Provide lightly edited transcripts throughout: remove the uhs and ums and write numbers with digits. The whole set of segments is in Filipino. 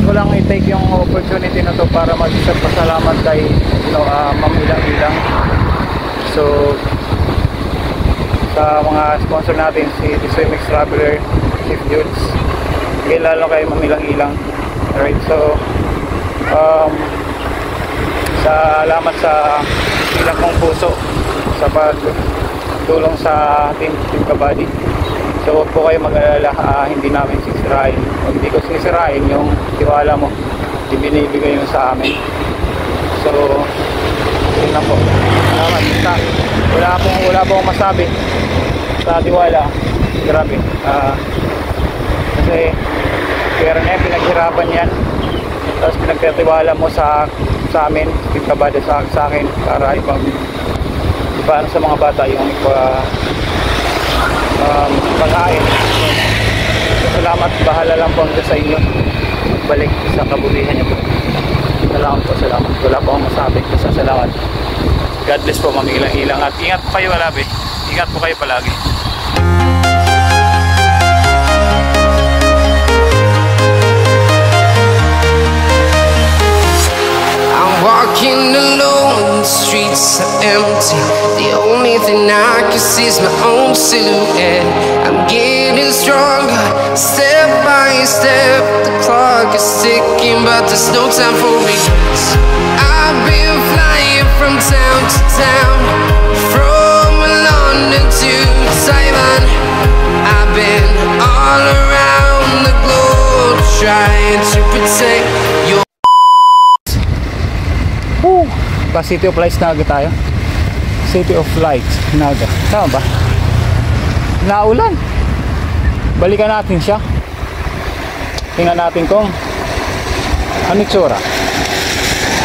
ko lang i-take yung opportunity na to para magpasalamat kay Ma'am Ilang. So sa mga sponsor natin, si Swimix Traveler, Chief Judes, lalo kay Ma'am Ilang. Alright, so salamat sa ilang kong puso sa pagtulong sa Team Kabady. So huwag po kayo mag-alala, hindi namin sisirain, hindi ko sinisirain yung tiwala mo, ibinibigay mo sa amin. So yun na po, salamat. Wala pong masabi sa tiwala, grabe. Kasi pera na yan, pinaghirapan yan, tapos pinagkatiwala mo sa amin, Kabady, sa akin, para ipaano sa mga bata yung pagkain. So, salamat, bahala lang po sa inyo, balik sa kabulihan niyo po. Salamat. Wala po akong masabi, basta salamat. God bless po, Ma'am Ilang, at ingat po kayo, Alabe. Ingat po kayo palagi. Walking alone, the streets are empty. The only thing I can see is my own silhouette. I'm getting stronger, step by step. The clock is ticking, but there's no time for regrets. I've been flying from town to town, from London to Taiwan. I've been all around the globe, trying to protect your City of Lights Naga tayo. City of Lights Naga. Tama ba? Naulan. Balikan natin siya. Tingnan natin kung ano itsura.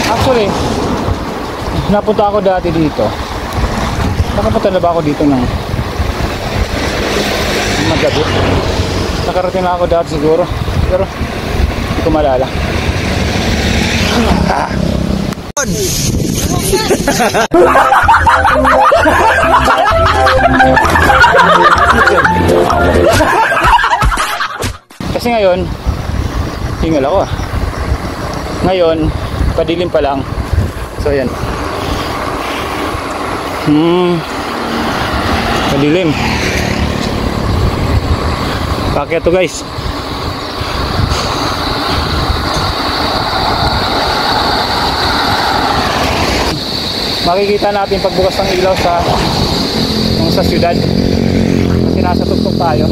Actually, napunta ako dati dito. Nakapunta na ba ako dito ng magabi? Nakarating na ako dati siguro, pero hindi ko malala. Kasi ngayon hingal ako ngayon, padilim pa lang. So yan, padilim. Bakit to, guys? Makikita natin pagbukas ng ilaw sa syudad kasi nasa tuktok tayo.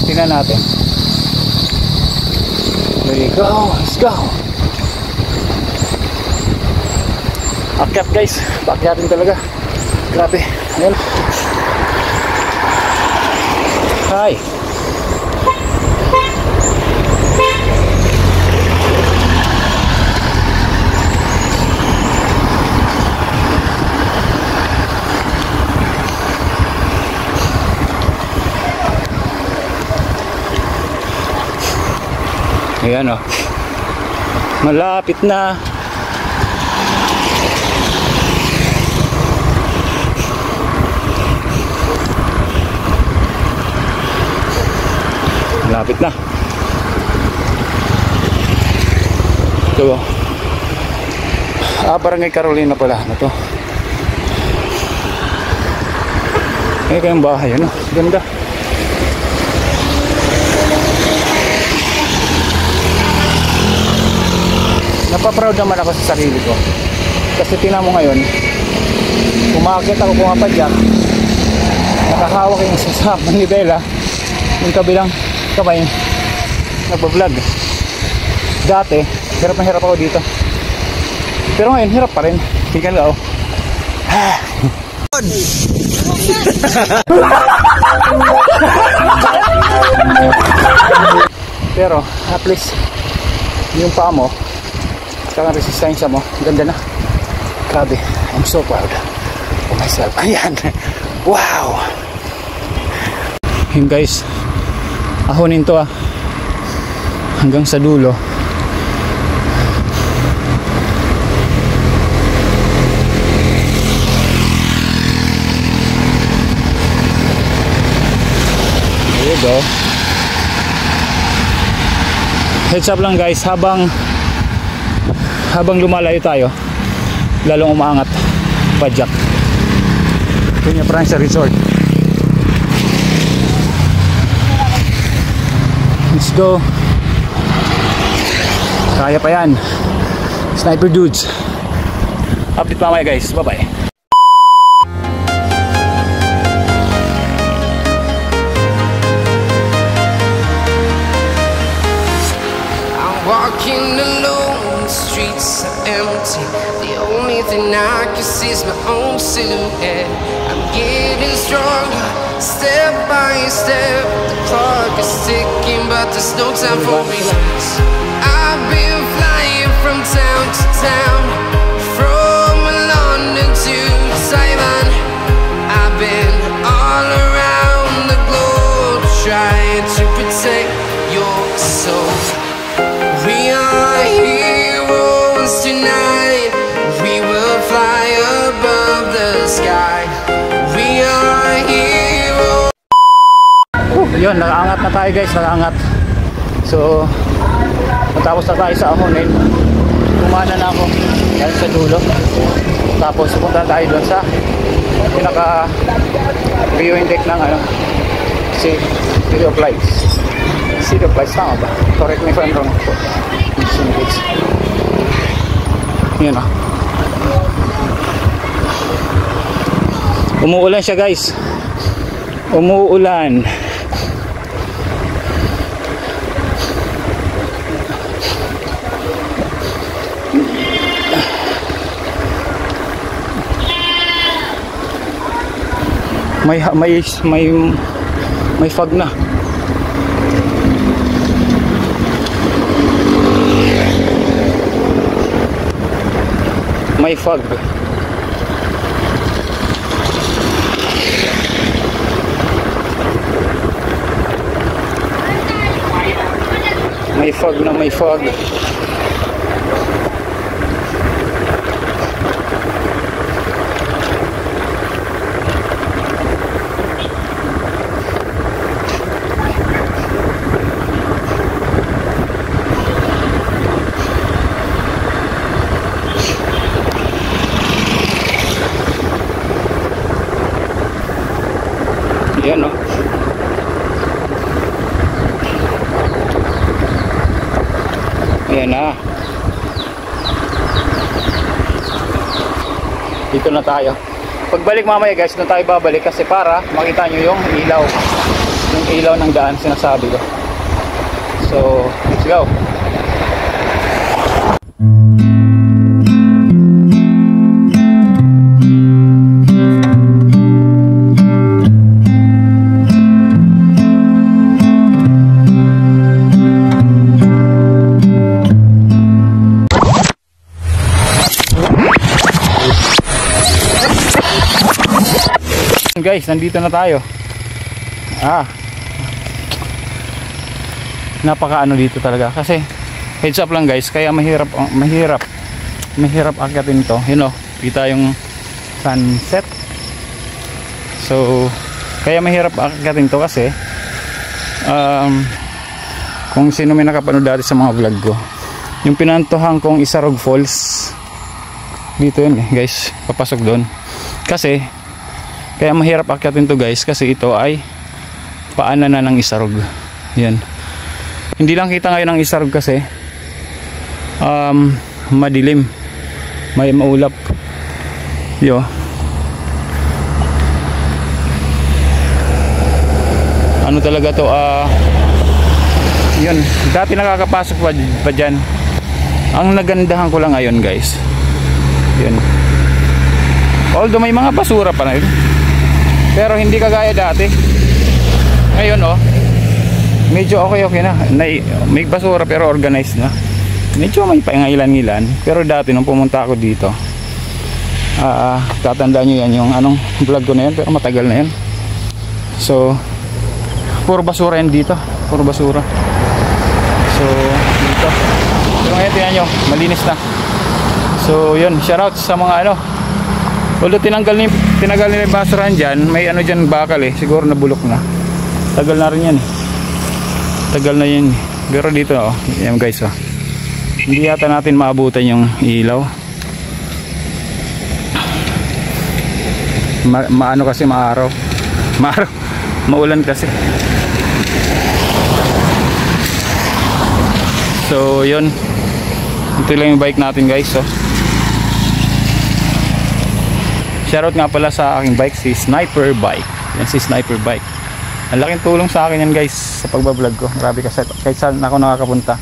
Tingnan natin. There you go, let's go. Akyat, guys, paakyatin talaga, grabe. Ayan. Hi. Ayan, oh. Malapit na. Malapit na. Ito, Barangay Carolina pala na to. Ayan kayong bahay, ano? Ganda. Napaproud naman ako sa sarili ko. Kasi tingnan mo ngayon, umakit ako, pumapadyak, nakahawak yung sa manibela, yung kabilang kamay, nagbablog. Dati, hirap na hirap ako dito. Pero ngayon, hirap pa rin. Tingnan ka, oh. Pero, at least, yung paa mo, saka resistensya mo, ganda na. Grabe, I'm so proud of myself. Ayan, wow. Yun, guys, ahonin to, hanggang sa dulo. There you go. heads up lang guys, habang lumalayo tayo, lalong umaangat padjak. Peña Francia Resort. Let's go. Kaya pa yan. Sniper dudes. Update mamaya guys. Bye bye. Walking alone, the streets are empty. The only thing I can see is my own silhouette. I'm getting stronger, step by step. The clock is ticking, but there's no time for relax. I've been flying from town to town, from London to Taiwan. I've been all around the globe, trying to protect your soul. We are heroes tonight. We will fly above the sky. We are heroes. Yun, nakaangat na tayo guys, nakaangat. So, matapos na tayo sa Amunin, kumana na ako yan sa dulo. Tapos pupunta tayo doon sa pinaka viewing deck ng City of Lights. City of Lights, tama ba? Correct me if I'm wrong. Yun o. Umuulan siya guys. Umuulan. May fog na. May fog. May fog na may fog. Yan o. Ayan na. Dito na tayo. Pagbalik mamaya guys, doon tayo babalik kasi para makita nyo yung ilaw. Yung ilaw ng daan sinasabi ko. So, let's go. Guys, nandito na tayo. Napaka ano dito talaga kasi heads up lang guys, kaya mahirap akyatin to. You know, kita yung sunset. So, kaya mahirap akyatin to kasi kung sino may nakapanood dati sa mga vlog ko, yung pinantuhan kong Isarog Falls dito yun guys, papasok doon. Kasi kaya mahirap akyatin to guys kasi ito ay paanan na ng Isarog. Yan. Hindi lang kita ngayon ang Isarog kasi madilim. May maulap. Yo. Ano talaga to? Yun. Dati nakakapasok pa dyan. Ang nagandahan ko lang ngayon guys. Yun. Although may mga basura pa na yun. Pero hindi kagaya dati. Ngayon medyo okay na. May basura pero organized na. Medyo may paingilan-ngilan. Pero dati nung pumunta ako dito, tatandaan nyo yan yung anong vlog ko na yan, pero matagal na yan. So puro basura yan dito. Puro basura. So dito. Pero ngayon tingnan nyo, malinis na. So yun, shoutout sa mga although tinanggal ni basurahan dyan, may dyan bakal siguro nabulok na. Tagal na rin yan Tagal na yan Pero dito oh, yan guys oh. Hindi yata natin maabutan yung ilaw. Maano kasi maaraw. Maulan kasi. So yun, ito lang yung bike natin guys. So shoutout nga pala sa aking bike, si Sniper Bike. Yan si Sniper Bike. Ang laking tulong sa akin yan guys sa pagbablog ko. Grabe kasi kahit saan ako nakakapunta.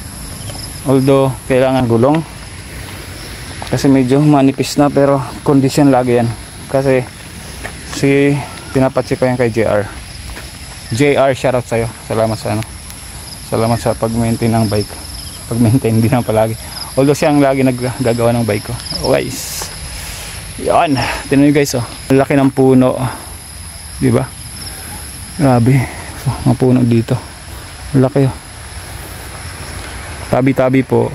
Although kailangan gulong kasi medyo manipis na, pero condition lagi yan. Kasi si pinapacheck ko yan kay JR. Shoutout sa'yo. Salamat sa ano. Salamat sa pag-maintain ng bike. Pag-maintain din ang palagi. Although siya ang lagi naggagawa ng bike ko. Guys. Yan. Tingnan nyo guys oh. Laki ng puno. Diba? Grabe. Mga puno dito. Laki oh. Tabi-tabi po.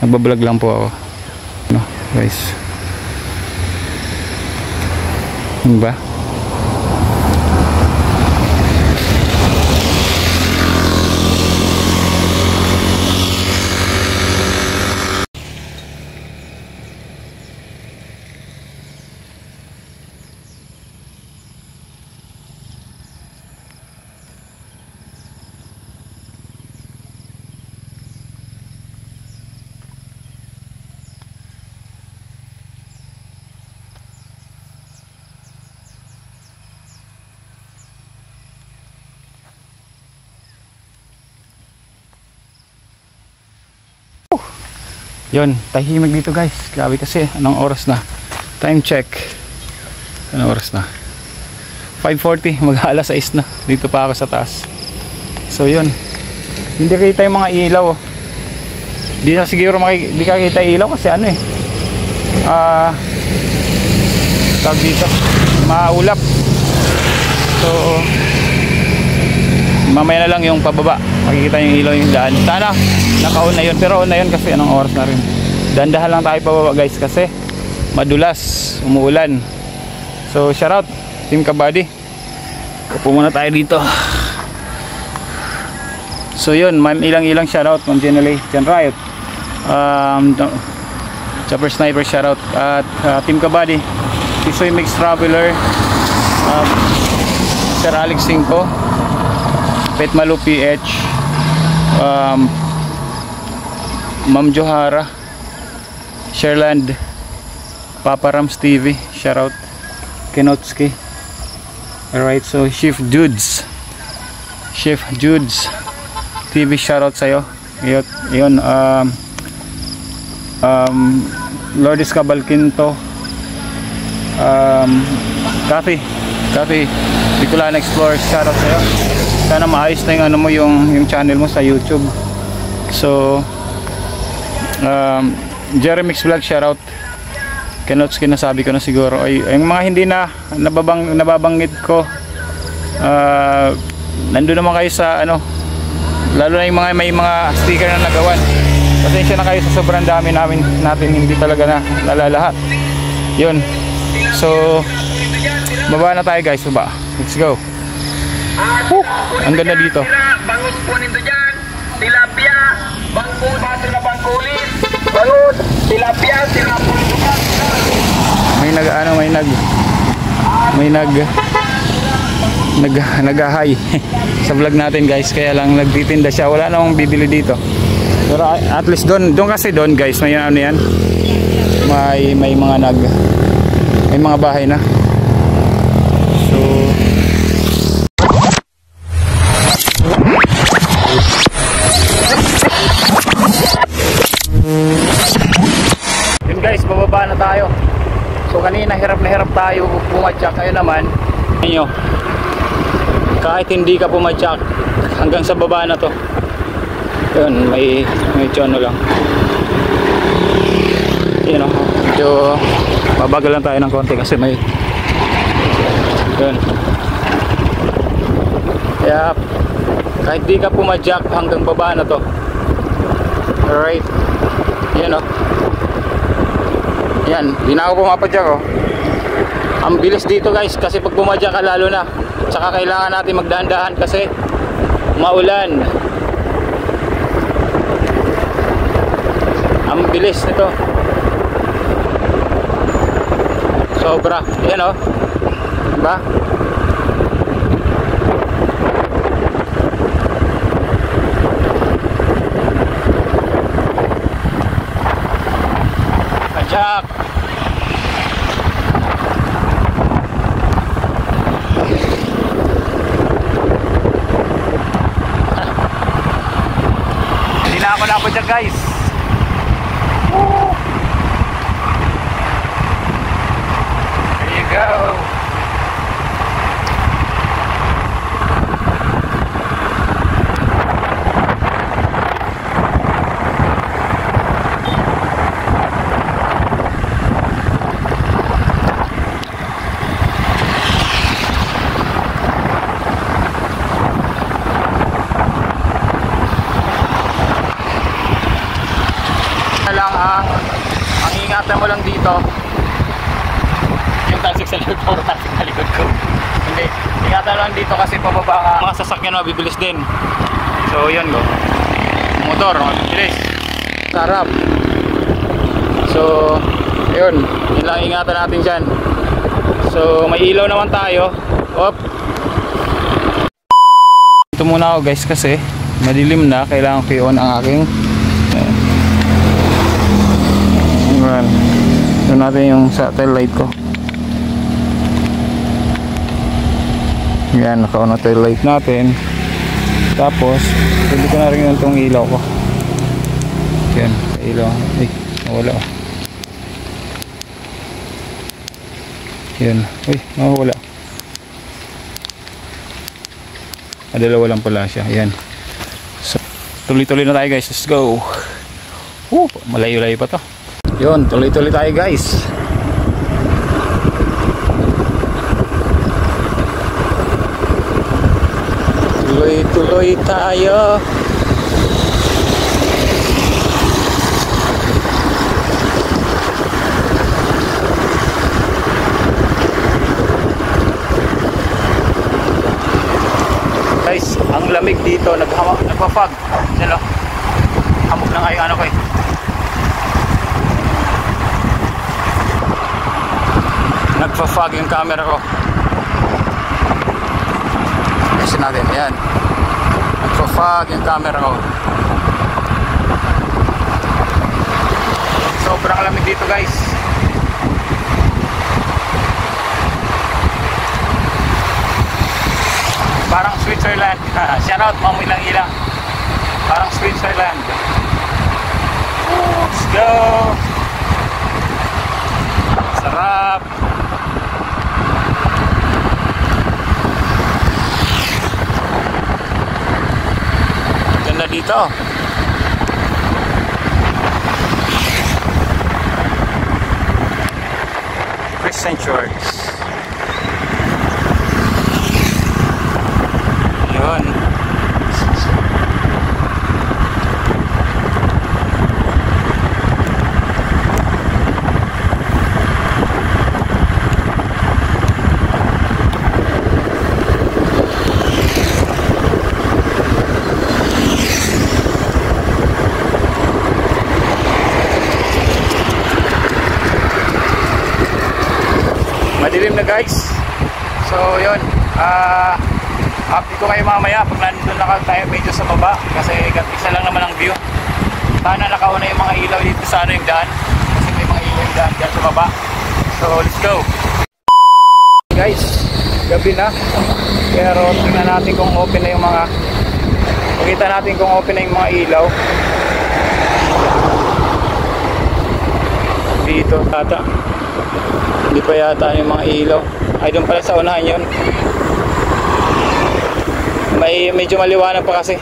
Nagbablog lang po ako. No, guys. Diba? Yun, tahimik dito guys. Grabe kasi, anong oras na? Time check. Anong oras na? 5:40, mag-alas 6 na. Dito pa ako sa taas. So yun, hindi kita yung mga ilaw. Di na siguro di ka kita ilaw kasi ano eh, tawag dito, maulap. So mamaya na lang yung pababa, makikita yung ilaw yung daan. Sana naka-on na yun, pero on na yun kasi anong oras na rin. Dandahan lang tayo pababa guys kasi madulas, umuulan. So shoutout Team Kabady. Upo muna tayo dito. So yun, ilang shoutout, Ma'am Jenny, Jan Riot, Chopper Sniper shoutout, at Team Kabady, Tisoy Mix Traveler, Sir Alex 5, Pet Malu PH, Ma'am Johara, Sherland, Papa Rams TV, shoutout, Kenotski. Alright, so Chef Judes TV, shoutout sa'yo. Yun, Lourdes Cabalquinto, Kathy Bicolana Explorer, shoutout sa'yo. Sana maayos na yung ano mo, yung channel mo sa YouTube. So Jeremix Vlog, shoutout. Kenotski, nasabi ko na siguro. Ay, yung mga hindi na nababanggit ko, nandun naman kayo sa ano, lalo na yung mga may mga sticker na nagawan. Pasensya na kayo sa sobrang dami natin hindi talaga na nalalahat. Yun. So baba na tayo guys, baba. Let's go. Ang ganda dito. Bangus po nito dyan. Tilapia, bangkul, baso na bangkulis. Bangus, tilapia, tilapia. Nag-hi sa vlog natin guys, kaya lang nagtitinda siya, wala namang bibili dito. Pero at least doon kasi doon guys, may ano yan, may mga bahay na. So yun guys, bababa na tayo. So kanina hirap na hirap tayo pumatyak. Ngayon naman ninyo, kahit hindi ka pumatyak hanggang sa baba na to, yun, may tsono lang. Yun o, medyo mabagal lang tayo ng konti kasi may yun. Kaya kahit di ka pumatyak hanggang baba na to, alright, yun o. Yan, di na ako pumapadyak oh. Ang bilis dito guys, kasi pag pumadyak ka lalo na. Tsaka kailangan natin magdahan-dahan kasi maulan. Ang bilis nito. Sobra. Yan oh. Diba? Jack. Hindi na ako napad dyan guys. There you go. Ang ingatan mo lang dito yung talsik sa likod ko, talsik sa likod ko. Hindi, ingatan lang dito kasi pababa ka, mga sasakyan mabibilis din. So yun go, motor mabibilis, sarap. So yun, yun lang ingatan natin dyan. So may ilaw naman tayo. Op, ito muna ako guys kasi madilim na, kailangan ko i-on ang aking ito natin yung satellite ko. Yan, naka-on na tail light natin. Tapos pwede ko na rin yung itong ilaw ko. Yan, ilaw. Ay, nawala. Yan, ay, nawala. Dalawa lang pala siya. Yan. So, tuloy-tuloy na tayo guys. Let's go. Malayo-layo pa to. Yun, tuloy-tuloy tayo guys. Tuloy-tuloy tayo. Guys, ang lamig dito, nagpa-fog. Yan o. Hamog na nga yung ano ko eh. Nagpa-fog yung camera ko. Kasi natin, yan. Nagpa-fog yung camera ko. Sobrang lamig dito guys. Parang Switzerland. Shout out Ma'am Ilang Ilang. Parang Switzerland. Let's go. Sarap. Ganda dito. Christian Church. Yun. Madilim na guys. So yun, update ko kayo mamaya pag nandun na tayo medyo sa baba kasi isa lang naman ang view. Sana nakauna yung mga ilaw dito sa ano yung daan kasi may mga ilaw yung daan dyan sa baba. So let's go guys, gabi na pero tingnan natin kung open na yung mga pakita natin kung open na yung mga ilaw dito tata. Hindi pa yata yung mga ilaw. Ay, doon pala sa unahan yun. Medyo maliwanag pa kasi.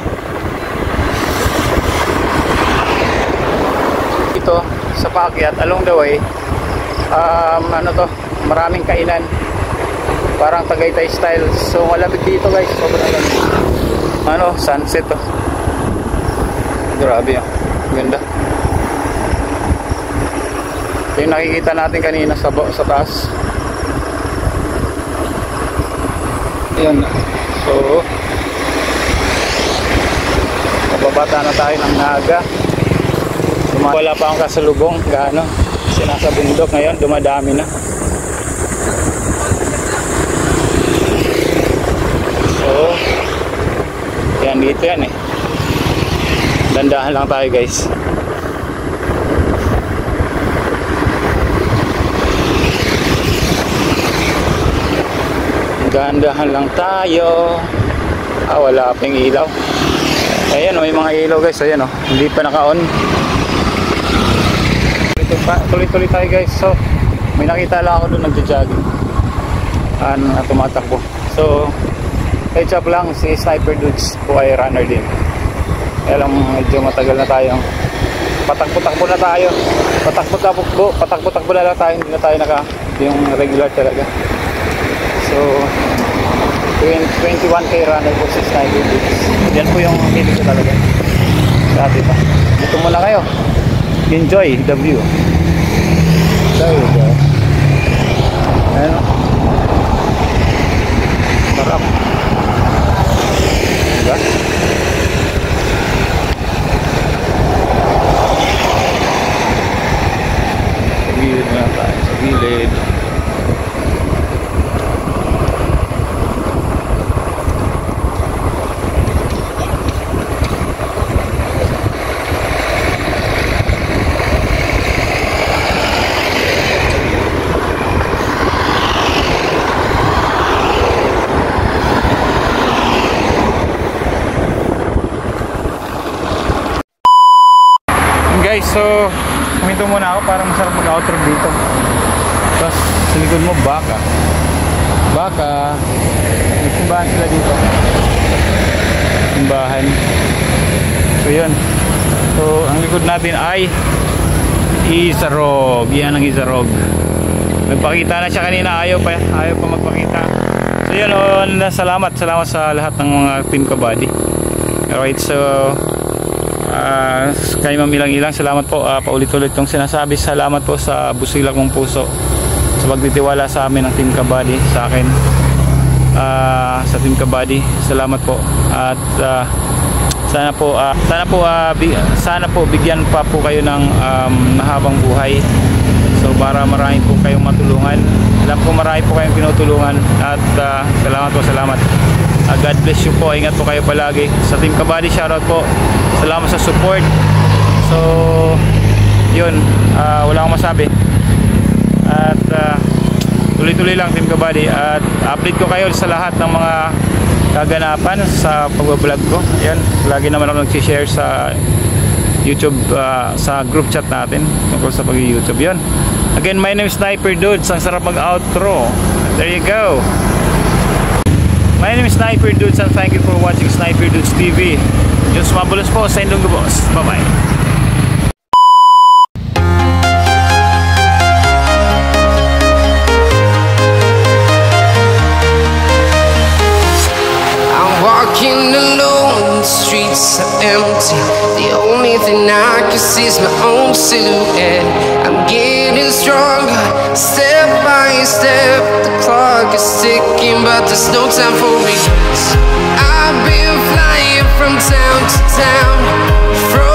Ito, sa paakyat, along the way, ano to, maraming kainan. Parang Tagaytay style. So, malamig dito guys. Sobrang lamig. Ano, sunset to. Grabe yun. Ganda. Yung nakikita natin kanina sa taas. Yan. So mababata na tayo ng Naga. So Wala pa akong kasalubong gaano. Kasi nasa bundok ngayon, dumadami na. So, yan dito yan eh. Dandahan lang tayo guys. Dandahan lang tayo. Wala pa yung ilaw. Ayan, may mga ilaw guys. Ayan o, hindi pa naka-on. Tuloy-tuloy tayo guys. So, may nakita lang ako doon nagja-jogging. Tumatakbo. So, heads up lang, si Sniper Dudes po ay runner din. Kaya lang medyo matagal na tayong patakbo-takbo na tayo. Patakbo-takbo na lang tayo. Hindi na tayo yung regular talaga. So 21k runner po si Sniper Dudes. Yan po yung hilig ko talaga. Dati pa. Dito muna kayo. Enjoy the view. There you go. Ayan o. Sarap. Diba? Sa gilid na tayo. Sa gilid. Guys, so huminto muna ako para masarap mag-outro dito. Tapos sa likod mo baka may simbahan sila dito, simbahan. So yun, so ang likod natin ay Isarog. Yan ang Isarog. Nagpakita na siya kanina, ayaw pa magpakita. So yun, salamat sa lahat ng mga Team Kabady. Alright, so kay mamilang-ilang salamat po. Paulit-ulit itong sinasabi, salamat po sa busilak mong puso, sa pagtitiwala sa amin ng Team Kabady, sa akin, sa Team Kabady. Salamat po. At sana po bigyan pa po kayo ng mahabang buhay. So para marami po kayong matulungan. Alam ko marami po kayong pinutulungan. At salamat. God bless you po. Ingat po kayo palagi. Sa Team Kabady, shoutout po. Salamat sa support. So yun, wala akong masabi. At tuloy-tuloy lang Team Kabady. At update ko kayo sa lahat ng mga kaganapan sa pagbablog ko. Ayan, lagi naman ako nag-share sa YouTube, sa group chat natin tungkol sa pag-YouTube. Yun. Again, my name is Sniper Dudes. Ang sarap mag-outro. There you go. My name is Sniper Dudes and thank you for watching Sniper Dudes TV. Diyos mabulos po sa Indong Gubos. Bye-bye. Walking alone, the streets are empty. The only thing I can see is my own silhouette. I'm getting stronger, step by step. The clock is ticking, but there's no time for regrets. I've been flying from town to town, from